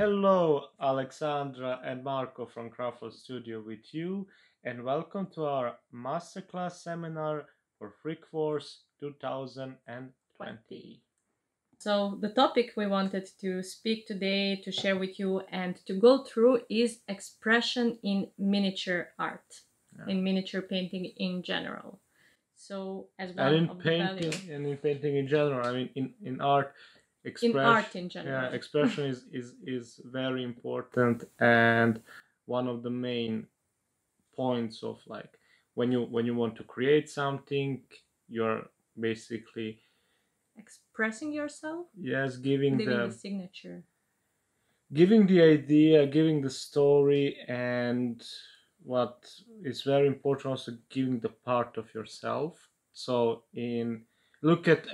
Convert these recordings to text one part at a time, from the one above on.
Hello, Aleksandra and Marko from Craftworld Studio with you, and welcome to our masterclass seminar for Freak Force 2020. So the topic we wanted to speak today, to share with you and to go through is expression in miniature art, in miniature painting in general. So as one And in of the painting, value, and in painting in general, I mean, in art, in art in general. yeah, expression is very important and one of the main points of like when you want to create something, you're basically Expressing yourself, yes leaving the signature. giving the idea, giving the story, and what is very important also giving the part of yourself. So in look at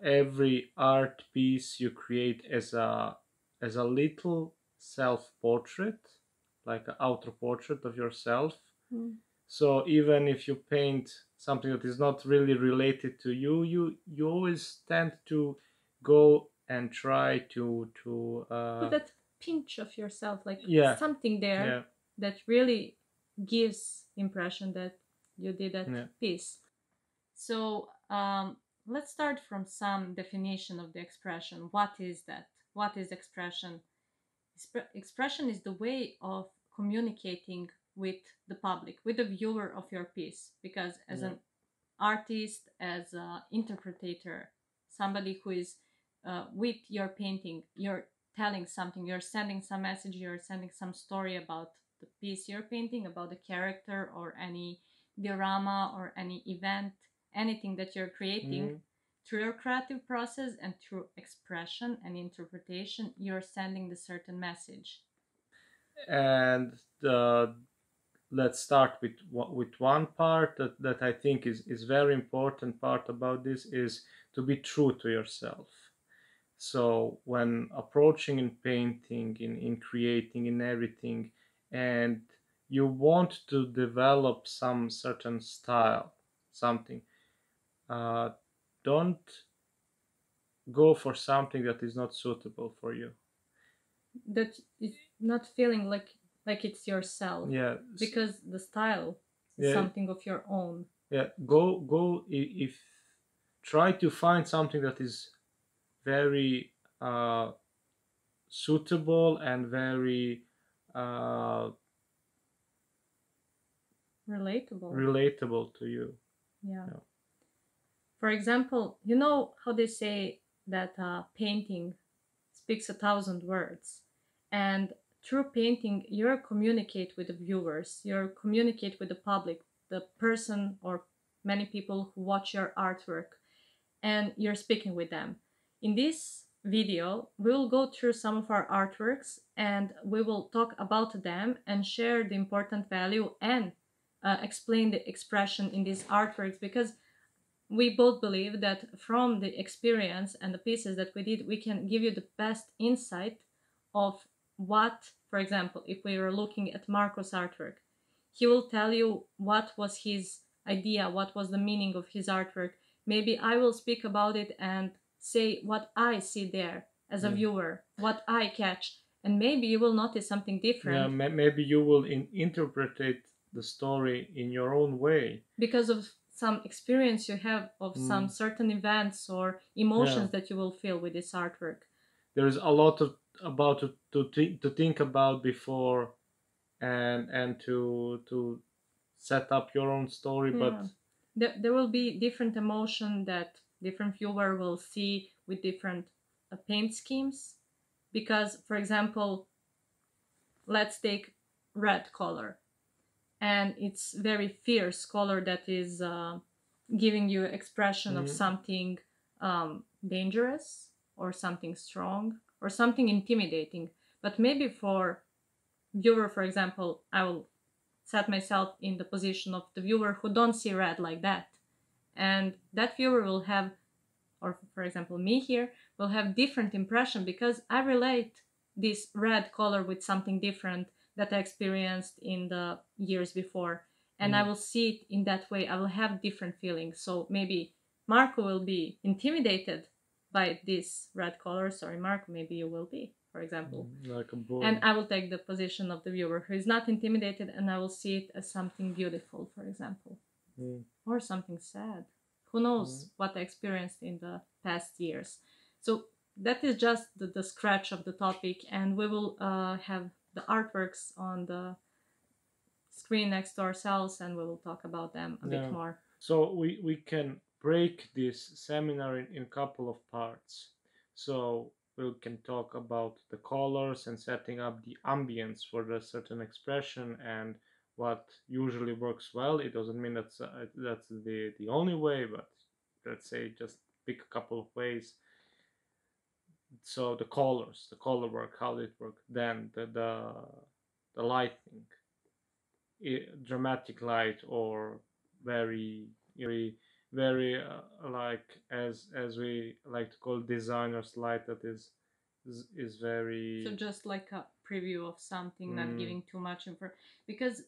every art piece you create as a little self portrait, like an outer portrait of yourself. So even if you paint something that is not really related to you, you always tend to go and try to Put that pinch of yourself, like yeah, something there yeah, that really gives impression that you did that yeah. piece. So let's start from some definition of the expression. What is that? What is expression? Expression is the way of communicating with the public, with the viewer of your piece. Because as an artist, as an interpreter, somebody who is with your painting, you're telling something, you're sending some message, you're sending some story about the piece you're painting, about the character or any diorama or any event, anything that you're creating. Through your creative process and through expression and interpretation, you're sending the certain message. And let's start with one part that I think is very important part about this is to be true to yourself. So when approaching in painting, in creating, in everything, and you want to develop some certain style, something, don't go for something that is not suitable for you. That is not feeling like it's yourself. Yeah, because the style is something of your own. Yeah, go if try to find something that is very suitable and very uh, relatable to you. Yeah. For example, you know how they say that painting speaks 1,000 words, and through painting you communicate with the viewers, you communicate with the public, the person or many people who watch your artwork, and you're speaking with them. In this video, we'll go through some of our artworks and we will talk about them and share the important value and explain the expression in these artworks, because we both believe that from the experience and the pieces that we did, we can give you the best insight of what, for example, if we were looking at Marko's artwork, he will tell you what was his idea, what was the meaning of his artwork. Maybe I will speak about it and say what I see there as a viewer, what I catch, and maybe you will notice something different. Yeah, maybe you will interpret the story in your own way because of some experience you have of some certain events or emotions that you will feel with this artwork. There's a lot about to think about before and to set up your own story. But there will be different emotion that different viewer will see with different paint schemes. Because, for example, let's take red color, and it's very fierce color that is giving you expression of something dangerous or something strong or something intimidating. But maybe for viewer, for example, I will set myself in the position of the viewer who don't see red like that, and that viewer will have, or for example me here, will have different impression because I relate this red color with something different that I experienced in the years before, and I will see it in that way. I will have different feelings. So maybe Marko will be intimidated by this red color. Sorry, Marko, maybe you will be, for example. Like a bull. And I will take the position of the viewer who is not intimidated, and I will see it as something beautiful, for example, or something sad. Who knows what I experienced in the past years. So that is just the scratch of the topic, and we will have the artworks on the screen next to ourselves, and we will talk about them a bit more. So we can break this seminar in a couple of parts. So we can talk about the colors and setting up the ambience for a certain expression and what usually works well. It doesn't mean that's the only way, but let's say just pick a couple of ways. So the colors, the color work, how it work, then the lighting, dramatic light or very like as we like to call designers light, that is very, so just like a preview of something, not giving too much info, because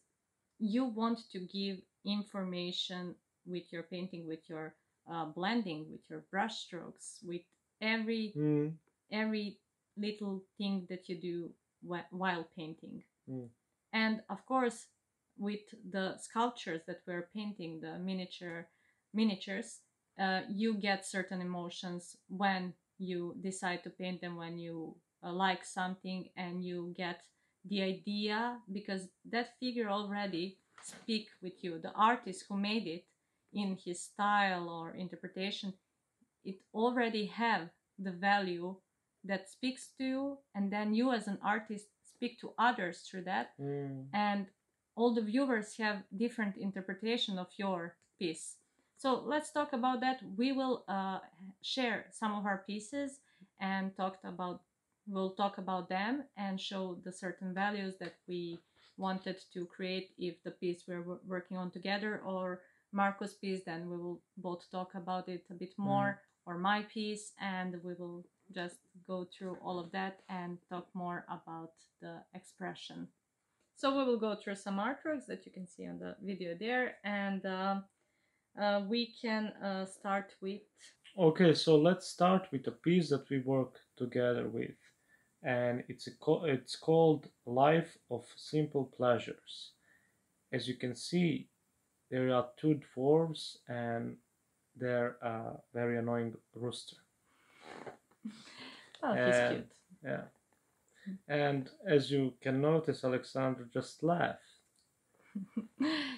you want to give information with your painting, with your blending, with your brush strokes, with every little thing that you do while painting. And of course, with the sculptures that we're painting, the miniatures, you get certain emotions when you decide to paint them, when you like something and you get the idea, because that figure already speak with you. The artist who made it, in his style or interpretation, it already have the value that speaks to you, and then you as an artist speak to others through that, and all the viewers have different interpretation of your piece. So let's talk about that. We will share some of our pieces and we'll talk about them and show the certain values that we wanted to create. If the piece we're working on together or Marko's piece, then we will both talk about it a bit more, or my piece, and we will just go through all of that and talk more about the expression. So we will go through some artworks that you can see on the video there, and we can start with... Okay, so let's start with a piece that we work together with, and it's called Life of Simple Pleasures. As you can see, there are two dwarves and they're a very annoying rooster. Oh, he's cute. Yeah. And as you can notice, Aleksandra just laughed.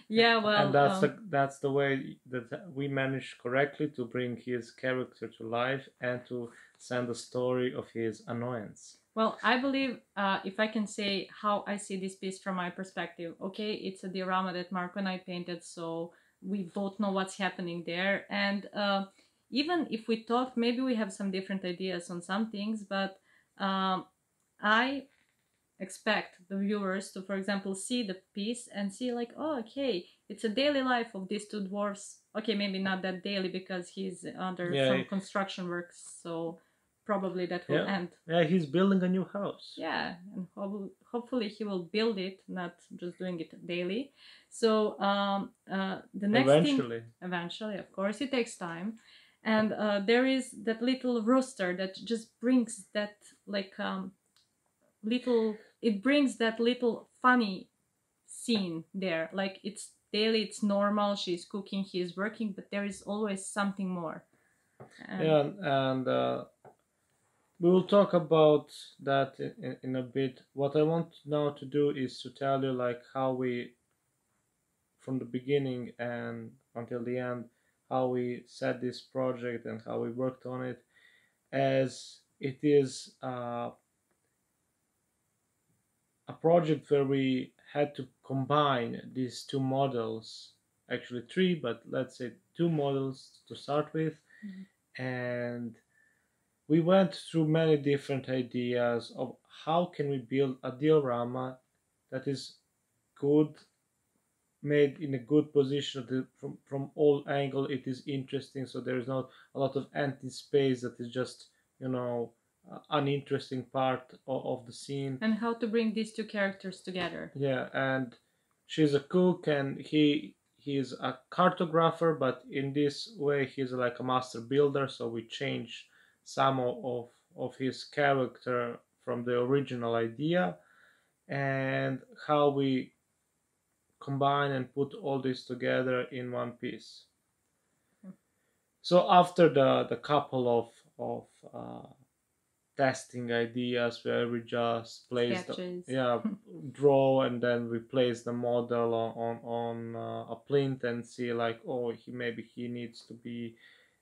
Yeah, well, and that's the way that we managed correctly to bring his character to life and to send a story of his annoyance. Well, I believe, if I can say how I see this piece from my perspective, okay, it's a diorama that Marko and I painted, so we both know what's happening there. And even if we talk, maybe we have some different ideas on some things, but I expect the viewers to, for example, see the piece and see like, oh, okay, it's a daily life of these two dwarfs. Okay, maybe not that daily because he's under some construction works, so probably that will end. Yeah, he's building a new house. Yeah, and hopefully he will build it, not just doing it daily. So the next thing... Eventually, of course, it takes time. And there is that little rooster that just brings that like it brings that little funny scene there. Like, it's daily, it's normal, she's cooking, he's working, but there is always something more. And we will talk about that in a bit. What I want now to do is to tell you like how we, from the beginning and until the end, how we set this project and how we worked on it, as it is a project where we had to combine these two models, actually three, but let's say two models to start with. And we went through many different ideas of how can we build a diorama that is good, made in a good position, from all angle it is interesting, so there is not a lot of empty space that is just, uninteresting part of the scene. And how to bring these two characters together. Yeah, and she's a cook and he is a cartographer, but in this way he's like a master builder, so we change some of his character from the original idea, and how we combine and put all this together in one piece. So after the couple of testing ideas where we just place Sketches. draw, and then we place the model on a plinth and see like, oh, maybe he needs to be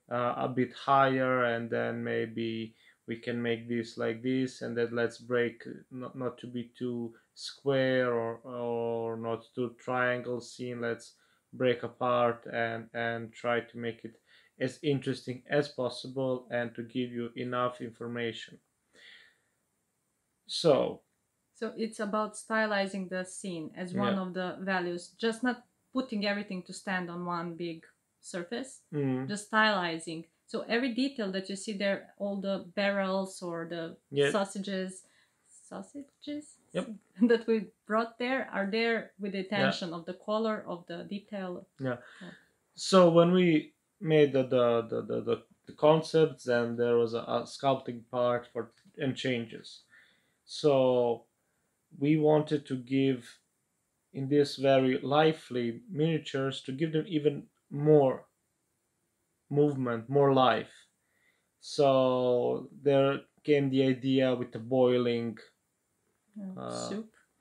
a bit higher, and then maybe we can make this like this, and then let's break, not to be too square or not too triangle scene, let's break apart and try to make it as interesting as possible and to give you enough information. So it's about stylizing the scene as one of the values, just not putting everything to stand on one big surface, just stylizing. So every detail that you see there, all the barrels or the sausages yep. that we brought there are there with the attention of the color, of the detail. So when we made the concepts, then there was a sculpting part and changes. So we wanted to give, in this very lively miniatures, to give them even more movement, more life. So there came the idea with the boiling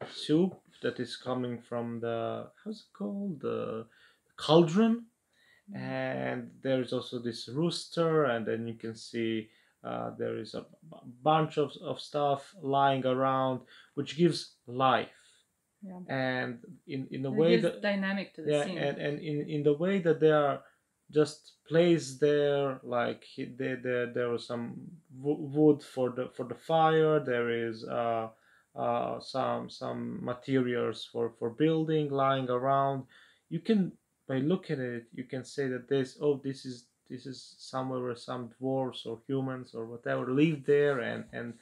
soup that is coming from the, how's it called, the cauldron. And there's also this rooster, and then you can see there is a bunch of stuff lying around, which gives life. And in the way that dynamic to the scene, and in the way that they are just placed there, like there was some wood for the fire, there is some materials for building lying around. You can, by looking at it, you can say that this is somewhere where some dwarves or humans or whatever lived there and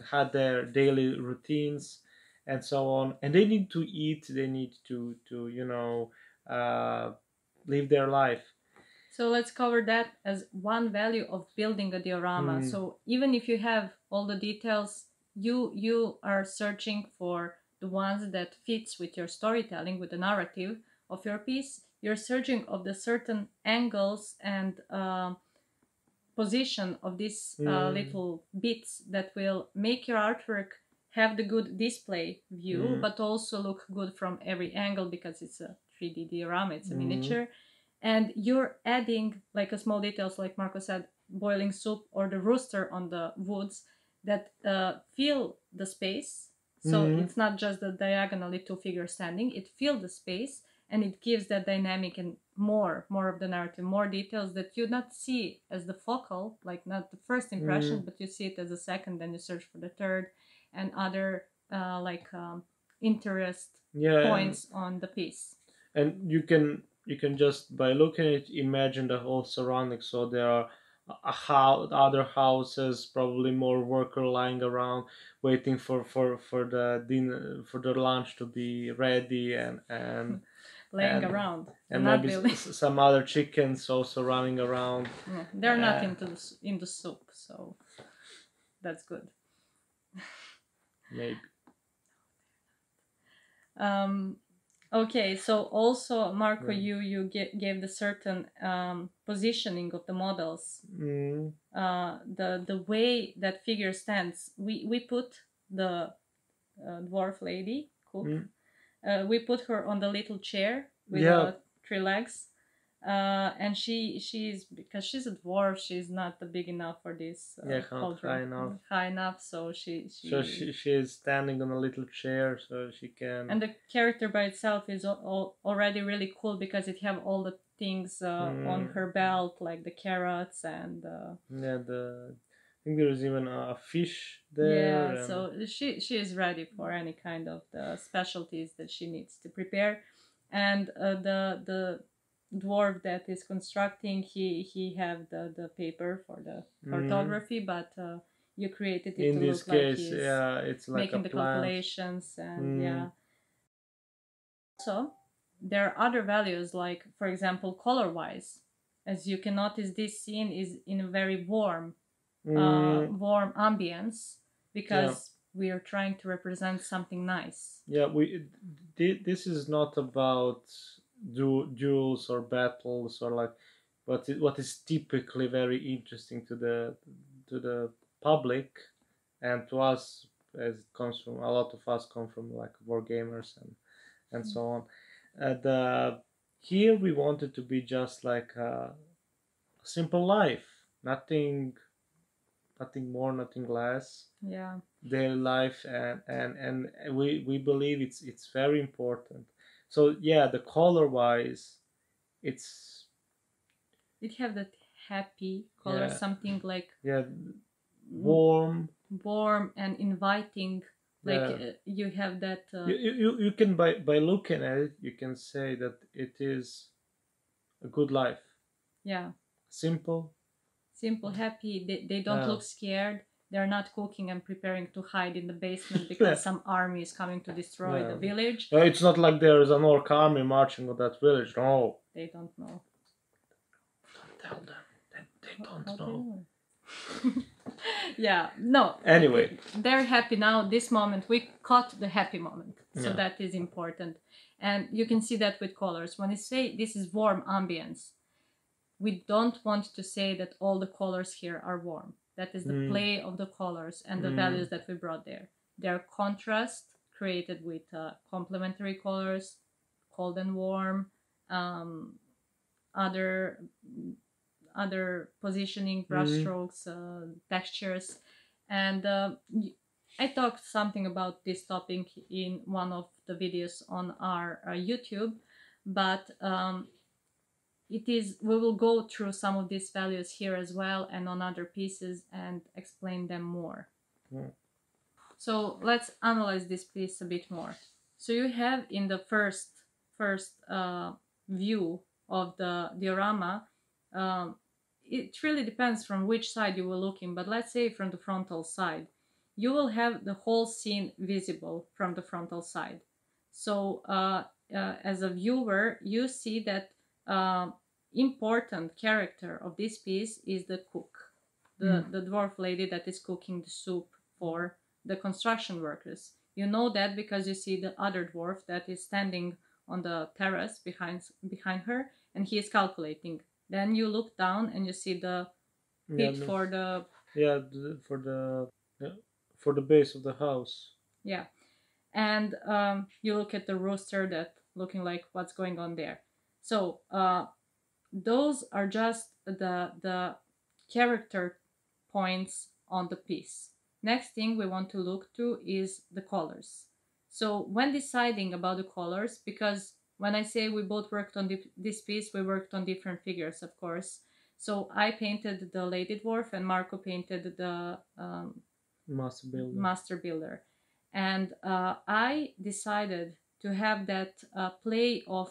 had their daily routines and so on, and they need to eat, they need to live their life. So let's cover that as one value of building a diorama. So even if you have all the details, you are searching for the ones that fits with your storytelling, with the narrative of your piece. You're searching of the certain angles and position of these little bits that will make your artwork have the good display view, but also look good from every angle, because it's a 3D diorama, it's a miniature. And you're adding like a small details, like Marko said, boiling soup or the rooster on the woods that fill the space. So it's not just the diagonally two figures standing, it fills the space, and it gives that dynamic and more of the narrative, more details that you not see as the focal, like not the first impression, but you see it as a second, then you search for the third and other interest points on the piece. And you can just, by looking at it, imagine the whole surroundings. So there are other houses, probably more worker lying around waiting for the dinner, for the lunch to be ready, and laying around, and maybe some other chickens also running around. They're not in the soup, so that's good. Maybe. Okay, so also Marko, you gave the certain positioning of the models. The way that figure stands. We put the dwarf lady cook. We put her on the little chair with 3 legs. And she's, because she's a dwarf, she's not big enough for this high enough, so she is standing on a little chair, so she can. And the character by itself is already really cool, because it have all the things on her belt, like the carrots and I think there is even a fish there. So she is ready for any kind of the specialties that she needs to prepare. And the dwarf that is constructing, he have the paper for the cartography, but you created it in to this look case, like he's it's like making the calculations, and So there are other values, like for example color wise. As you can notice, this scene is in a very warm ambience, because we are trying to represent something nice. Yeah, this is not about duels or battles or like, but what is typically very interesting to the public and to us, as it comes from a lot of us come from like war gamers and so on. And here we wanted to be just like a simple life, nothing more, nothing less. Yeah. Daily life, and we believe it's very important. So yeah, the color wise, it have that happy color, yeah, something like warm and inviting. Like yeah. You have that. You can by looking at it, you can say that it is a good life. Yeah. Simple, happy. They don't look scared. They're not cooking and preparing to hide in the basement because some army is coming to destroy the village. It's not like there is an orc army marching on that village. No. They don't know. Don't tell them. They don't know. Yeah, no. Anyway. They're happy now. This moment, we caught the happy moment. So that is important. And you can see that with colors. When I say this is warm ambience, we don't want to say that all the colors here are warm. That is the play of the colors and the values that we brought there. They're contrast created with complementary colors, cold and warm, other positioning, brushstrokes, textures. And I talked something about this topic in one of the videos on our YouTube, but we will go through some of these values here as well and on other pieces and explain them more. So let's analyze this piece a bit more. So you have in the first view of the diorama, it really depends from which side you were looking, but let's say from the frontal side, you will have the whole scene visible from the frontal side. So as a viewer, you see that important character of this piece is the cook, the dwarf lady that is cooking the soup for the construction workers. You know that because you see the other dwarf that is standing on the terrace behind her, and he is calculating. Then you look down and you see the pit for the for the base of the house. Yeah, and you look at the rooster that looking like what's going on there. So those are just the character points on the piece. Next thing we want to look to is the colors. So when deciding about the colors, because when I say we both worked on this piece, we worked on different figures, of course. So I painted the lady dwarf and Marko painted the master builder. And I decided to have that play of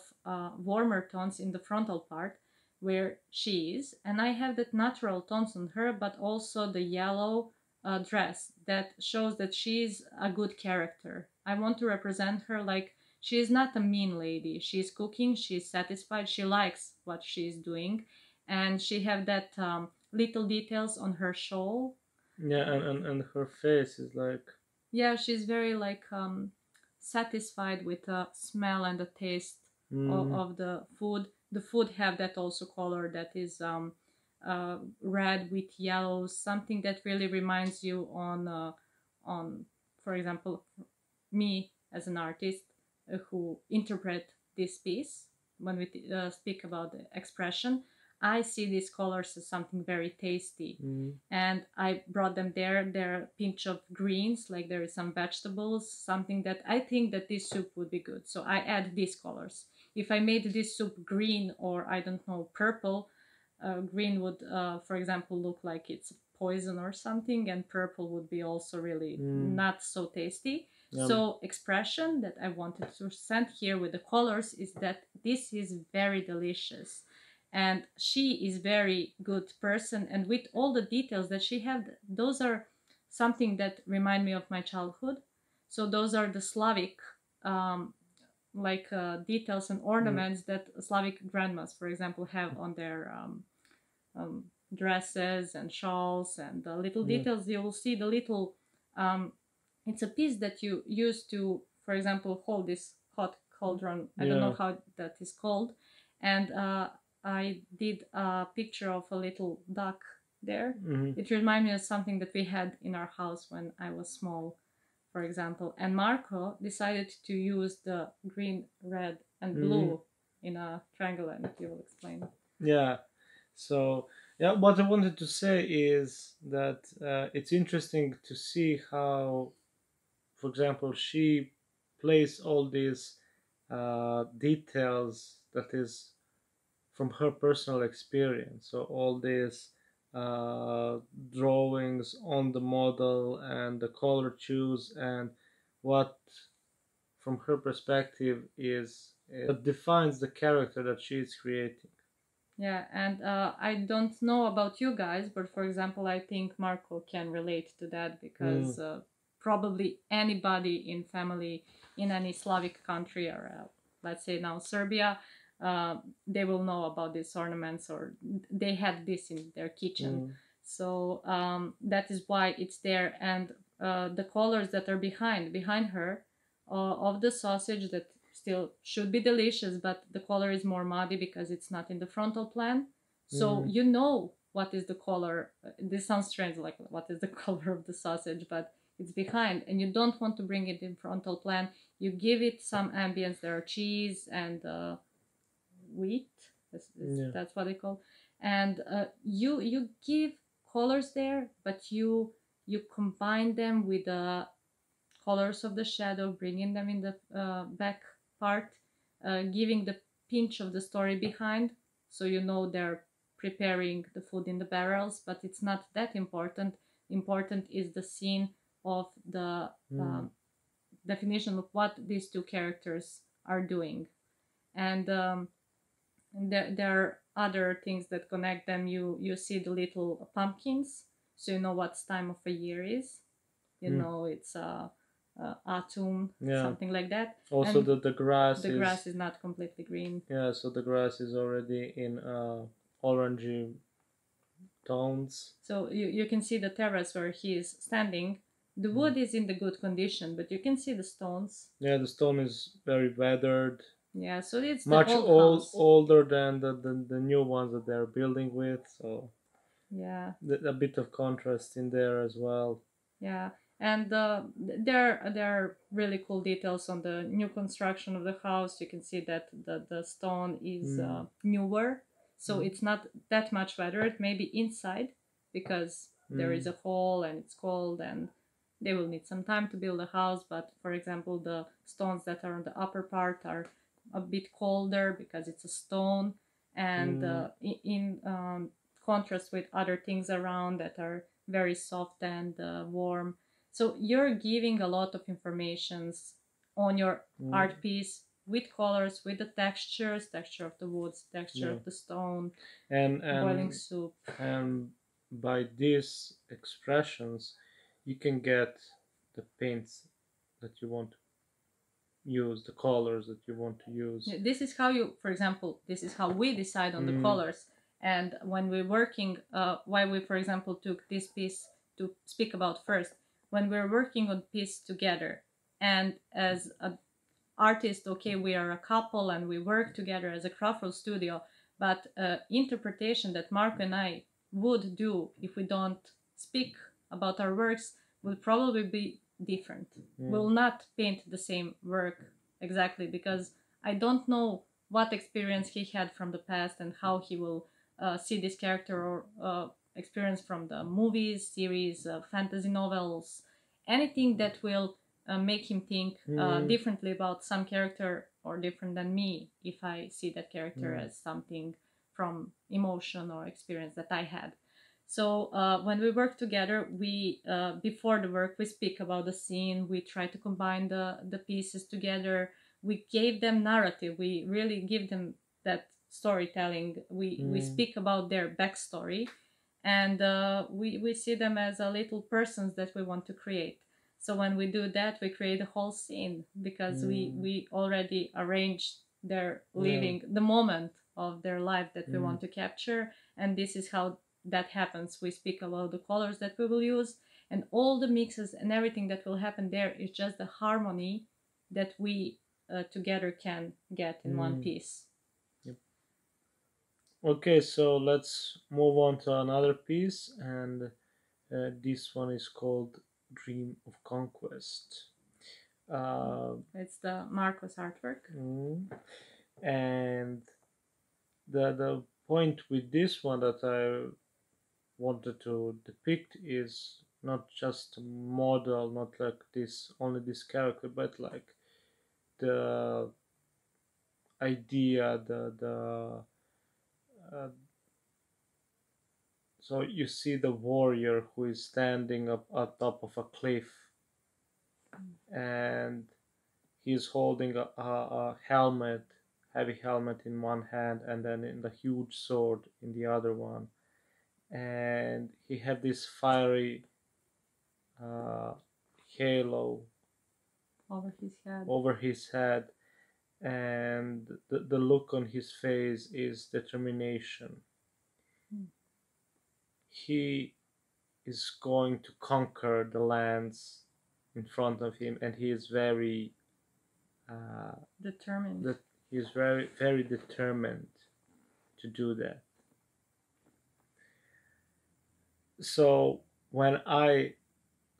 warmer tones in the frontal part where she is, and I have that natural tones on her, but also the yellow dress that shows that she's a good character. I want to represent her like she is not a mean lady. She's cooking, she's satisfied, she likes what she's doing, and she have that little details on her shawl. Yeah, and her face is like... Yeah, she's very like satisfied with the smell and the taste of the food. The food have that also color that is red with yellows, something that really reminds you on, for example, me as an artist who interpret this piece. When we speak about the expression, I see these colors as something very tasty, and I brought them there. There are a pinch of greens, like there is some vegetables, something that I think that this soup would be good. So I add these colors. If I made this soup green or I don't know, purple, green would, for example, look like it's poison or something, and purple would be also really not so tasty. So expression that I wanted to send here with the colors is that this is very delicious. And she is very good person, and with all the details that she had, those are something that remind me of my childhood. So those are the Slavic details and ornaments that Slavic grandmas, for example, have on their dresses and shawls, and the little details. You will see the little It's a piece that you use to, for example, hold this hot cauldron. I don't know how that is called. And I did a picture of a little duck there. It reminded me of something that we had in our house when I was small, for example. And Marko decided to use the green, red, and blue in a triangle, and he will explain. Yeah. So, yeah, what I wanted to say is that it's interesting to see how, for example, she plays all these details that is from her personal experience. So all these drawings on the model and the color choose and what, from her perspective, is what defines the character that she is creating. Yeah, and I don't know about you guys, but for example, I think Marko can relate to that because probably anybody in family in any Slavic country or let's say now Serbia, they will know about these ornaments or they had this in their kitchen. So that is why it's there. And the colors that are behind her of the sausage that still should be delicious, but the color is more muddy because it's not in the frontal plan. So you know what is the color. This sounds strange, like what is the color of the sausage, but it's behind, and you don't want to bring it in frontal plan. You give it some ambience. There are cheese and wheat. That's what they call. And you give colors there, but you combine them with the colors of the shadow, bringing them in the back part, giving the pinch of the story behind, so you know they're preparing the food in the barrels, but it's not that important. Important is the scene of the definition of what these two characters are doing. And there are other things that connect them. You see the little pumpkins, so you know what time of a year is. You know it's autumn, something like that. Also, the grass. The grass is not completely green. Yeah, so the grass is already in orangey tones. So you can see the terrace where he is standing. The wood is in the good condition, but you can see the stones. Yeah, the stone is very weathered. Yeah, so it's much the old house. older than the new ones that they're building with. So yeah, a bit of contrast in there as well. Yeah, and there are really cool details on the new construction of the house. You can see that the stone is newer, so it's not that much weathered. Maybe inside because there is a hole and it's cold and they will need some time to build a house. But for example, the stones that are on the upper part are a bit colder because it's a stone, and in contrast with other things around that are very soft and warm. So you're giving a lot of informations on your art piece with colors, with the texture of the woods, texture of the stone, and boiling soup. And by these expressions, you can get the paints that you want to use, the colors that you want to use. This is how you, for example, this is how we decide on the colors. And when we're working, why we, for example, took this piece to speak about first, when we're working on piece together, and as an artist, okay, we are a couple and we work together as a Craftworld studio, but interpretation that Marko and I would do if we don't speak about our works will probably be different. We'll not paint the same work exactly because I don't know what experience he had from the past and how he will see this character or experience from the movies, series, fantasy novels, anything that will make him think differently about some character or different than me if I see that character as something from emotion or experience that I had. So when we work together, we before the work, we speak about the scene, we try to combine the pieces together, we gave them narrative, we really give them that storytelling, we speak about their backstory, and we see them as a little persons that we want to create. So when we do that, we create a whole scene because we already arranged their living, the moment of their life that we want to capture, and this is how that happens. We speak about the colors that we will use, and all the mixes and everything that will happen there is just the harmony that we together can get in one piece. Yep. Okay, so let's move on to another piece, and this one is called Dream of Conquest. It's the Marko's artwork. And the point with this one that I wanted to depict is not just a model, not like this, only this character, but like the idea, so you see the warrior who is standing up at top of a cliff, and he's holding a helmet, heavy helmet in one hand, and then in the huge sword in the other one, and he had this fiery halo over his head, and the look on his face is determination. He is going to conquer the lands in front of him, and he is very determined. He is very, very determined to do that. So when I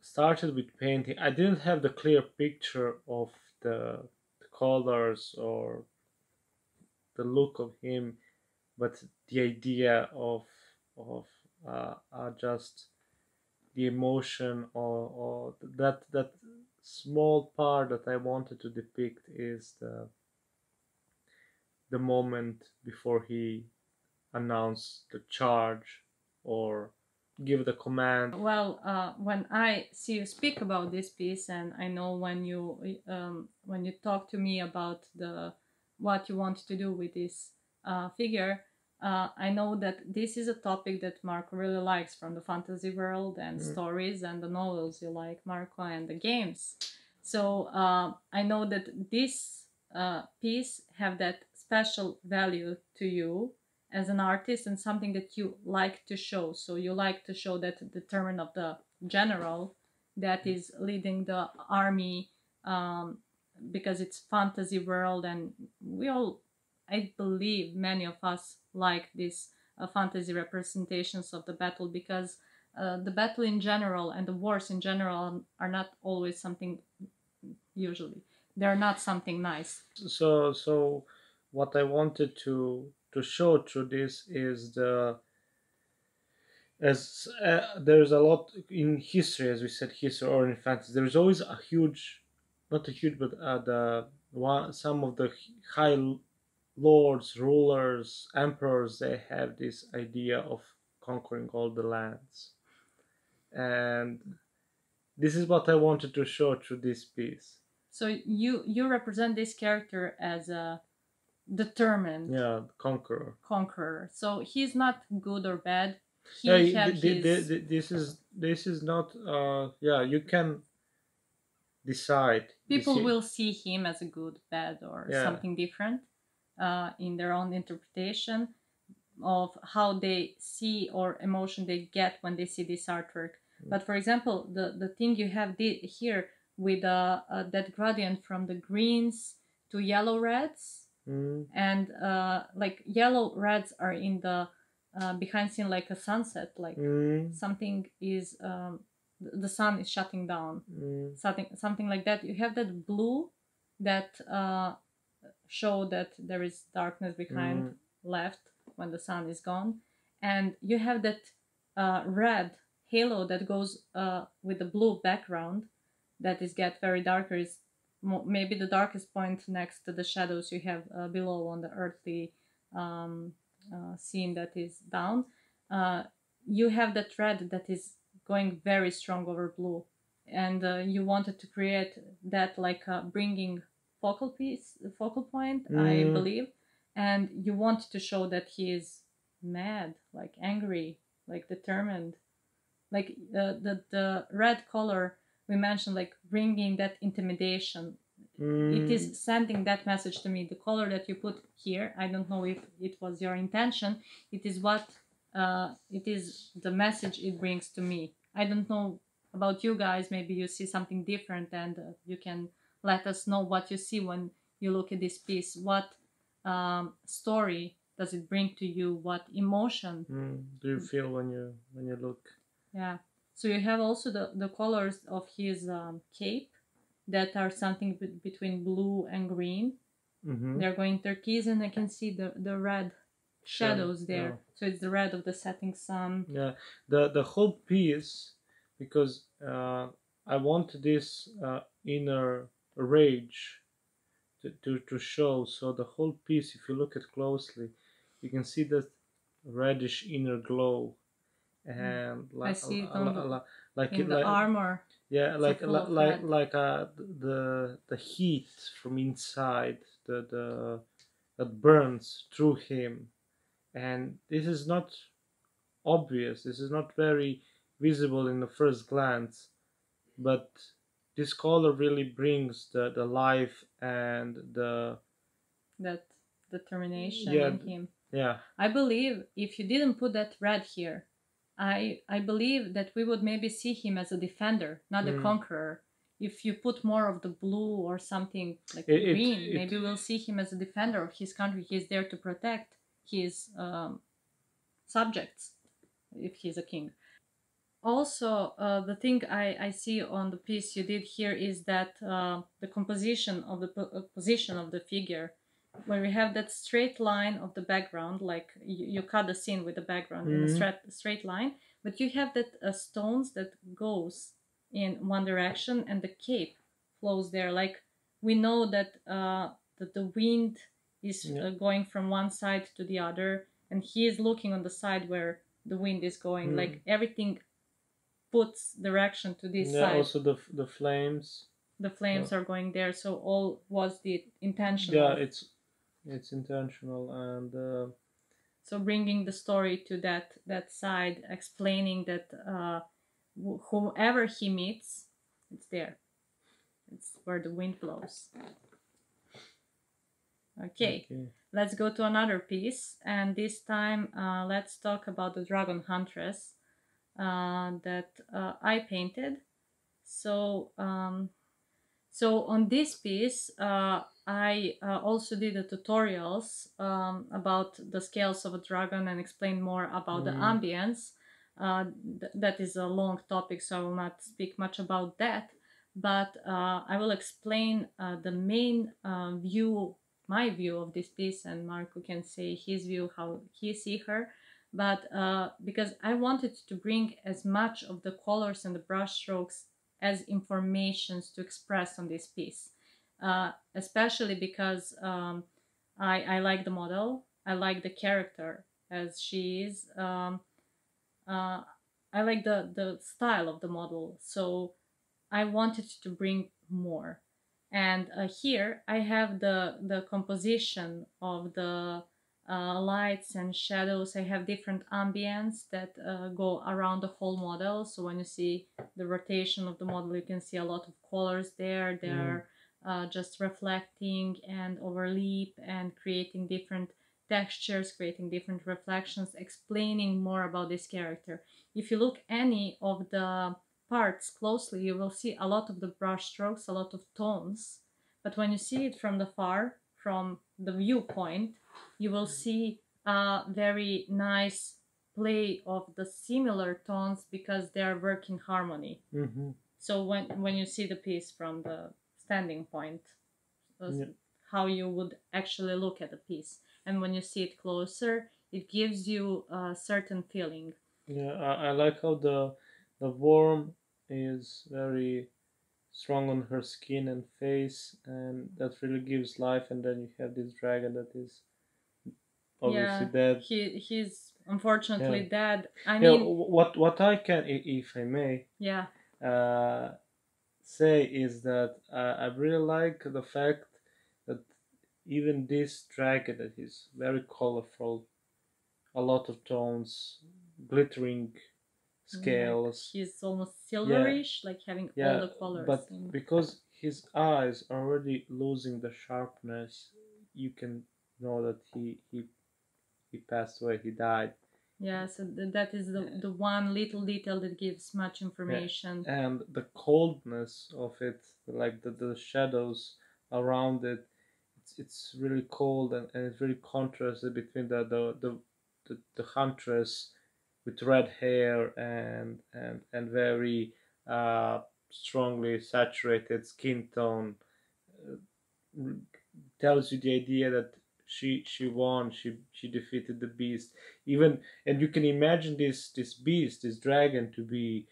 started with painting, I didn't have the clear picture of the colors or the look of him, but the idea of just the emotion, or that small part that I wanted to depict is the moment before he announced the charge or give the command. Well, when I see you speak about this piece, and I know when you talk to me about what you want to do with this figure, I know that this is a topic that Marko really likes, from the fantasy world and stories and the novels you like, Marko, and the games. So I know that this piece have that special value to you as an artist, and something that you like to show. So you like to show that determined of the general that is leading the army, because it's fantasy world, and we all, I believe many of us like these fantasy representations of the battle, because the battle in general and the wars in general are not always something, usually they're not something nice. So what I wanted to show through this is there's a lot in history, as we said, history or in fantasy, there's always a huge, not a huge, but some of the high lords, rulers, emperors, they have this idea of conquering all the lands, and this is what I wanted to show through this piece. So you represent this character as a determined conqueror. So he's not good or bad. This is not you can decide. People will see him as a good, bad, or something different in their own interpretation of how they see or emotion they get when they see this artwork. But for example, the thing you have here with that gradient from the greens to yellow reds, and like yellow reds are in the behind scene, like a sunset, like something is the sun is shutting down, something like that. You have that blue that show that there is darkness behind left when the sun is gone, and you have that red halo that goes with the blue background that is get very darker, is maybe the darkest point next to the shadows you have below on the earthly scene that is down. You have that red that is going very strong over blue, and you wanted to create that, like bringing focal point, I believe, and you want to show that he is mad, like angry, like determined, like the red color we mentioned, like bringing that intimidation. It is sending that message to me. The color that you put here, I don't know if it was your intention. It is what it is the message it brings to me. I don't know about you guys. Maybe you see something different, and you can let us know what you see when you look at this piece. What story does it bring to you? What emotion do you feel when you look? Yeah. So you have also the colors of his cape that are something between blue and green. They're going turquoise, and I can see the red shadows there. Yeah. So it's the red of the setting sun. Yeah, the whole piece, because I want this inner rage to show. So the whole piece, if you look at closely, you can see that reddish inner glow, and I see it on like in the armor. Yeah, like full of red. the heat from inside, the that burns through him, and this is not obvious. This is not very visible in the first glance, but this color really brings the life and that determination Yeah, in him. yeah. I believe if you didn't put that red here, I believe that we would maybe see him as a defender, not a conqueror. If you put more of the blue or something like green, maybe we'll see him as a defender of his country. He's there to protect his subjects if he's a king. Also, the thing I see on the piece you did here is that the composition of the position of the figure, where we have that straight line of the background, like you cut the scene with the background in a straight line, but you have that stones that goes in one direction, and the cape flows there. Like we know that that the wind is going from one side to the other, and he is looking on the side where the wind is going. Like everything puts direction to this side. Also the flames. The flames are going there, so all was the intention. Yeah, it's intentional, and so bringing the story to that side, explaining that whoever he meets, it's there. It's where the wind blows. Okay. Let's go to another piece, and this time let's talk about the Dragon Huntress that I painted. So on this piece, I also did the tutorials about the scales of a dragon and explained more about the ambience. That is a long topic, so I will not speak much about that. But I will explain the main view, my view of this piece, and Marko can say his view, how he see her. But because I wanted to bring as much of the colors and the brush strokes as informations to express on this piece, especially because I like the model, I like the character as she is, I like the style of the model, so I wanted to bring more. And here I have the composition of the lights and shadows. I have different ambience that go around the whole model. So when you see the rotation of the model, you can see a lot of colors there. They're just reflecting and overlap and creating different textures, creating different reflections, explaining more about this character. If you look any of the parts closely, you will see a lot of the brush strokes, a lot of tones. But when you see it from the far, from the viewpoint, you will see a very nice play of the similar tones because they are working harmony. So when you see the piece from the standing point, how you would actually look at the piece, and when you see it closer, it gives you a certain feeling. Yeah, I like how the worm is very strong on her skin and face, and that really gives life. And then you have this dragon that is obviously dead. He's unfortunately dead. I mean, what I can, if I may, say is that I really like the fact that even this dragon that is very colorful, a lot of tones, glittering scales. He's almost silverish, like having all the colors. But because his eyes are already losing the sharpness, you can know that he passed away, he died. Yeah, so that is the one little detail that gives much information. And the coldness of it, like the shadows around it, it's really cold, and it's really contrasted between the huntress with red hair and very strongly saturated skin tone, uh, tells you the idea that she won, she defeated the beast. Even, and you can imagine this beast, this dragon, to be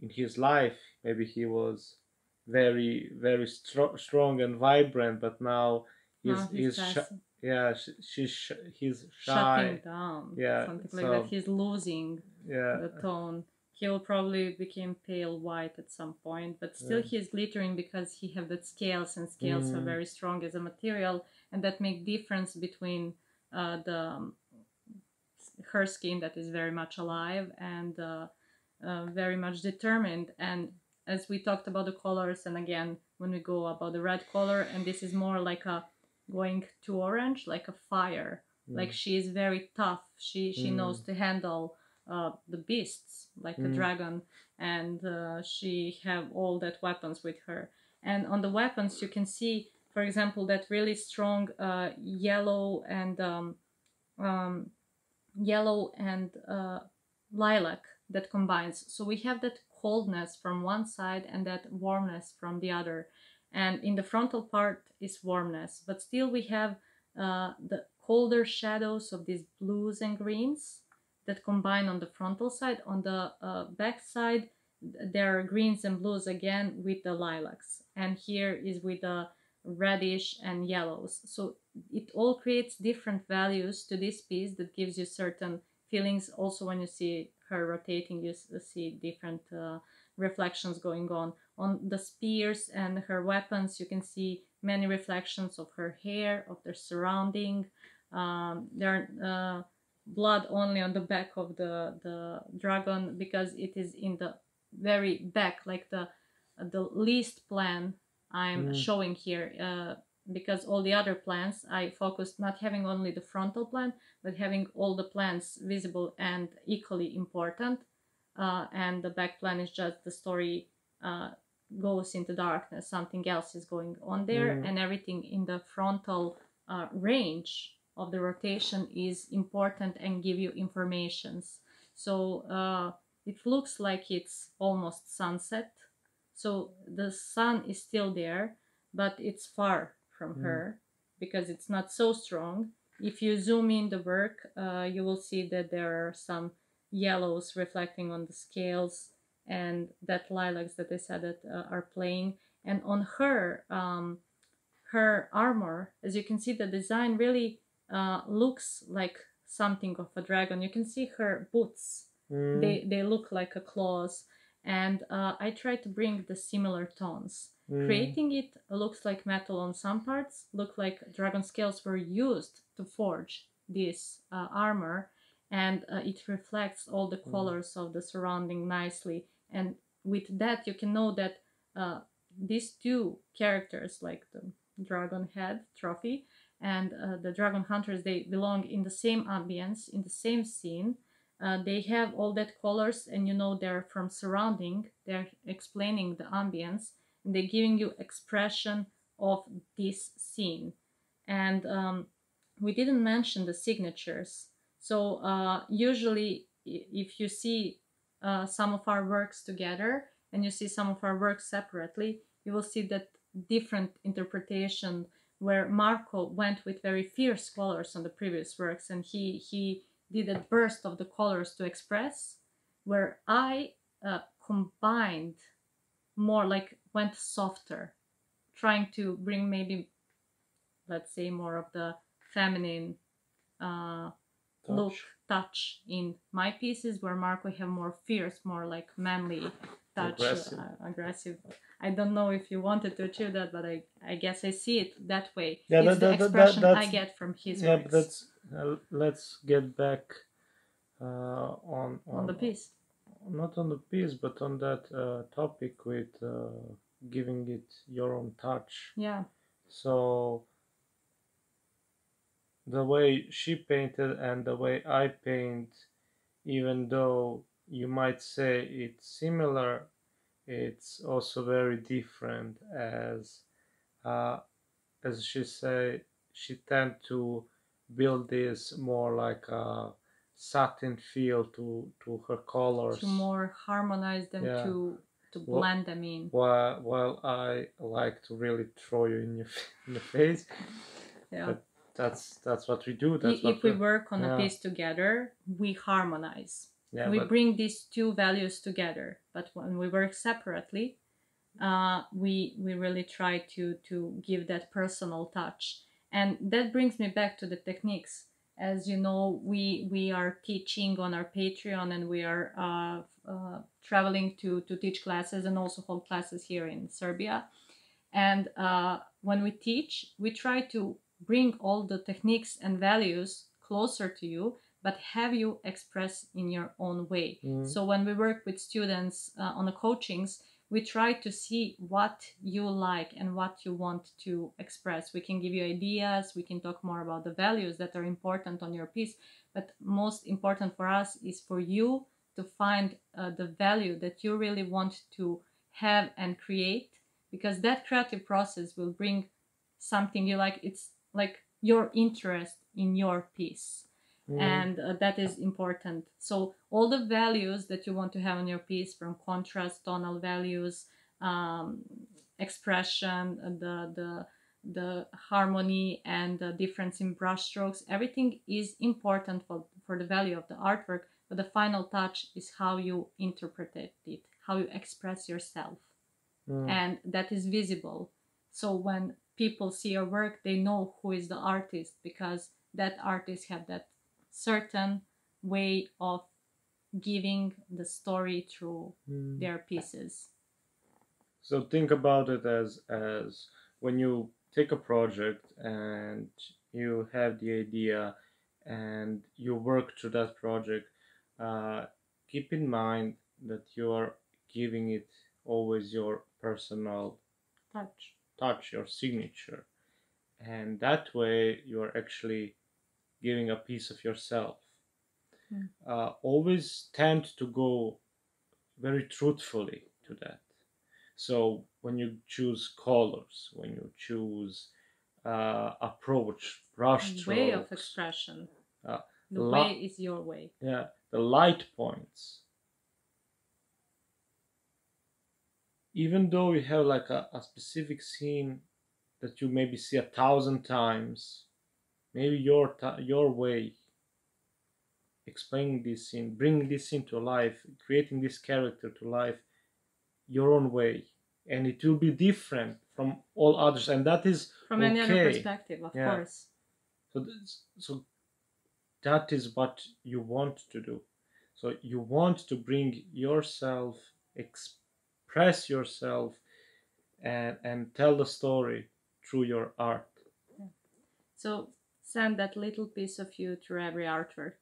in his life. Maybe he was very strong and vibrant, but now Now he's yeah, he's shutting shy. down, Yeah, something like that. so He's losing yeah, the tone. He will probably become pale white at some point, but still yeah. he's glittering because he have that scales, and scales are Mm. very strong as a material, and that make difference between the her skin that is very much alive and very much determined. And as we talked about the colors, and again when we go about the red color, and this is more like a going to orange, like a fire. Like she is very tough. She knows to handle the beasts like a dragon, and she have all that weapons with her. And on the weapons you can see, for example, that really strong yellow and um, yellow and lilac that combines. So we have that coldness from one side and that warmness from the other. And in the frontal part is warmness, but still we have the colder shadows of these blues and greens that combine on the frontal side. On the back side, there are greens and blues again with the lilacs. And here is with the reddish and yellows. So it all creates different values to this piece that gives you certain feelings. Also, when you see her rotating, you see different reflections going on the spears and her weapons. You can see many reflections of her hair, of their surrounding. There are blood only on the back of the dragon because it is in the very back, like the least plan I'm showing here, because all the other plans I focused not having only the frontal plan, but having all the plans visible and equally important. And the back plan is just the story goes into darkness, something else is going on there, and everything in the frontal range of the rotation is important and give you informations. So it looks like it's almost sunset, so the sun is still there, but it's far from her because it's not so strong. If you zoom in the work, you will see that there are some yellows reflecting on the scales and that lilacs that I said that are playing. And on her, her armor, as you can see, the design really looks like something of a dragon. You can see her boots; they look like a claws. And I try to bring the similar tones. Creating it looks like metal on some parts, look like dragon scales were used to forge this armor, and it reflects all the colors of the surrounding nicely. And with that, you can know that these two characters, like the dragon head trophy and the dragon hunters, they belong in the same ambience, in the same scene. They have all that colors, and you know they're from surrounding. They're explaining the ambience, and they're giving you expression of this scene. And we didn't mention the signatures. So usually, if you see some of our works together and you see some of our works separately, you will see that different interpretation, where Marko went with very fierce colors on the previous works, and he did a burst of the colors to express, where I combined more, like went softer, trying to bring maybe, let's say, more of the feminine look, touch in my pieces, where Marko have more fierce, more like manly touch, aggressive. I don't know if you wanted to achieve that, but I guess I see it that way. Yeah, it's the expression I get from his works. But that's let's get back on the piece. Not on the piece, but on that topic with giving it your own touch. Yeah. So the way she painted and the way I paint even though you might say it's similar, it's also very different, uh, as she say, she tend to build this more like a satin feel to her colors, to more harmonize them, Yeah. to blend them in. While I like to really throw you in the face. Yeah. But that's what we do. If we work on a piece together, we harmonize. Yeah, we bring these two values together. But when we work separately, we really try to give that personal touch. And that brings me back to the techniques. As you know, we are teaching on our Patreon, and we are traveling to teach classes and also hold classes here in Serbia. And when we teach, we try to bring all the techniques and values closer to you, but have you express in your own way. So when we work with students on the coachings, we try to see what you like and what you want to express. We can give you ideas, we can talk more about the values that are important on your piece, but most important for us is for you to find the value that you really want to have and create, because that creative process will bring something you like. It's like your interest in your piece. And that is important. So all the values that you want to have on your piece, from contrast, tonal values, expression, the harmony, and the difference in brush strokes, everything is important for the value of the artwork. But the final touch is how you interpret it, how you express yourself. And that is visible. So when people see your work, they know who is the artist, because that artist have that certain way of giving the story through their pieces. So think about it as when you take a project and you have the idea and you work through that project, keep in mind that you are giving it always your personal touch, your signature. And that way you are actually giving a piece of yourself. Always tend to go very truthfully to that. So when you choose colors, when you choose approach, brush strokes, way of expression, the way is your way. Yeah, the light points. Even though you have like a specific scene that you maybe see 1,000 times, maybe your way, explaining this scene, bringing this scene to life, creating this character to life, your own way, and it will be different from all others, and that is from any other perspective, of course. So that is what you want to do. So you want to bring yourself, express yourself, and tell the story through your art. So send that little piece of you through every artwork.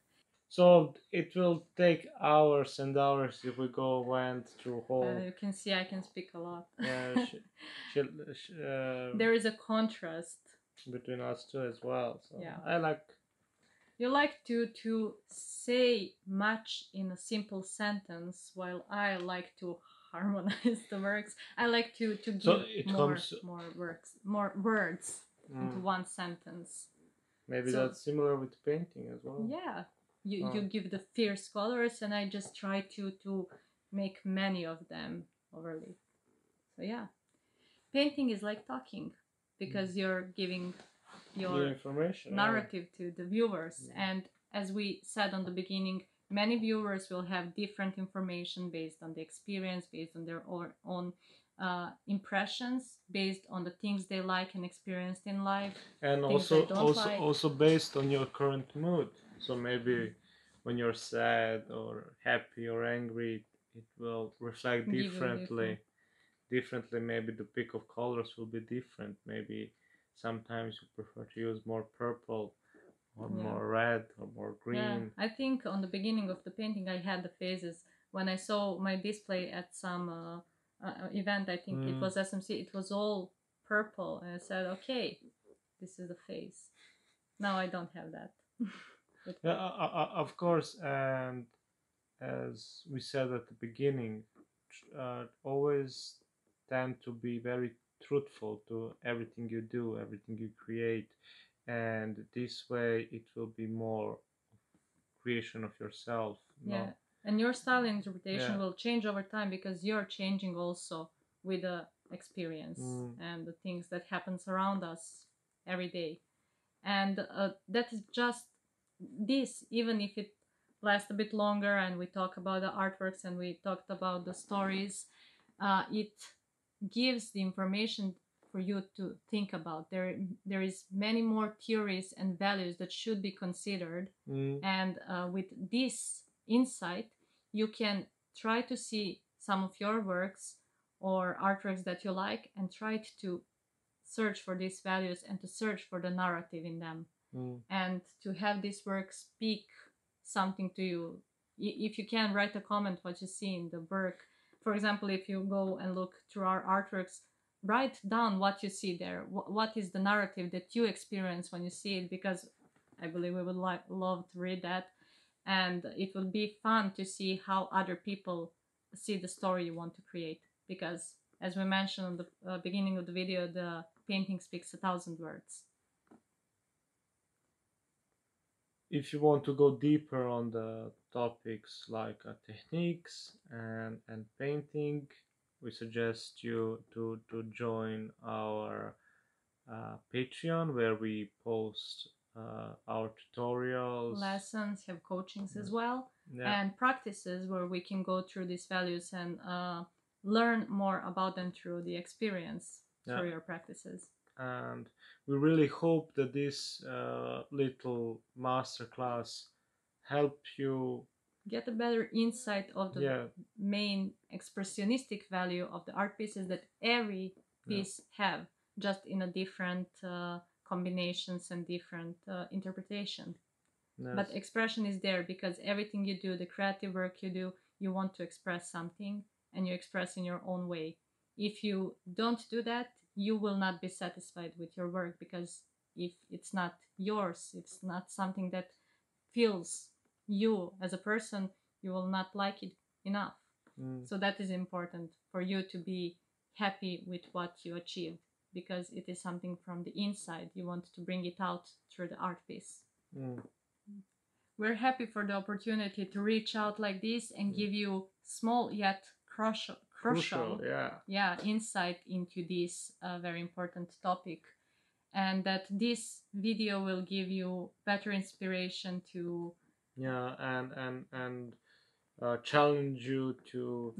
So it will take hours and hours if we went through whole. You can see I can speak a lot. Yeah, there is a contrast between us two as well. So yeah. I like. You like to say much in a simple sentence, while I like to harmonize the works. I like to give more words into one sentence. Maybe that's similar with painting as well. Yeah, you give the fierce colors, and I just try to make many of them overly. So yeah, painting is like talking, because you're giving your information, narrative to the viewers. And as we said on the beginning, many viewers will have different information based on the experience, based on their own impressions, based on the things they like and experienced in life, and also based on your current mood. So maybe when you're sad or happy or angry, it will reflect differently. Maybe the pick of colors will be different. Maybe sometimes you prefer to use more purple or more red or more green. Yeah. I think on the beginning of the painting I had the phases. When I saw my display at some event, I think it was SMC, it was all purple, and I said, okay, this is the phase. Now I don't have that. Yeah, of course. And as we said at the beginning, always tend to be very truthful to everything you do, everything you create, and this way it will be more creation of yourself. Yeah, and your style and interpretation Yeah. will change over time because you're changing also with the experience and the things that happens around us every day. And that is just this, even if it lasts a bit longer and we talk about the artworks and we talked about the stories, it gives the information for you to think about. There is many more theories and values that should be considered, and with this insight you can try to see some of your works or artworks that you like and try to search for these values and to search for the narrative in them, and to have this work speak something to you. If you can, write a comment what you see in the work. For example, if you go and look through our artworks, write down what you see there. What is the narrative that you experience when you see it? Because I believe we would love to read that, and it will be fun to see how other people see the story you want to create. Because as we mentioned at the beginning of the video, the painting speaks 1,000 words. If you want to go deeper on the topics like techniques and painting, we suggest you to join our Patreon, where we post our tutorials, lessons, have coachings as well, and practices where we can go through these values and learn more about them through the experience through your practices. And we really hope that this little masterclass help you get a better insight of the main expressionistic value of the art pieces that every piece have, just in a different combinations and different interpretation. But expression is there because everything you do, the creative work you do, you want to express something and you express in your own way. If you don't do that, you will not be satisfied with your work, because if it's not yours, it's not something that feels you as a person, you will not like it enough. So that is important for you to be happy with what you achieved, because it is something from the inside. You want to bring it out through the art piece. We're happy for the opportunity to reach out like this and give you small yet crucial insight into this very important topic, and that this video will give you better inspiration to challenge you to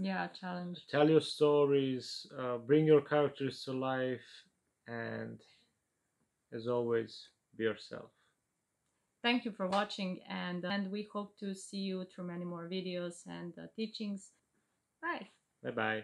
tell your stories, bring your characters to life, and as always, be yourself. Thank you for watching, and we hope to see you through many more videos and teachings. Bye. Bye-bye.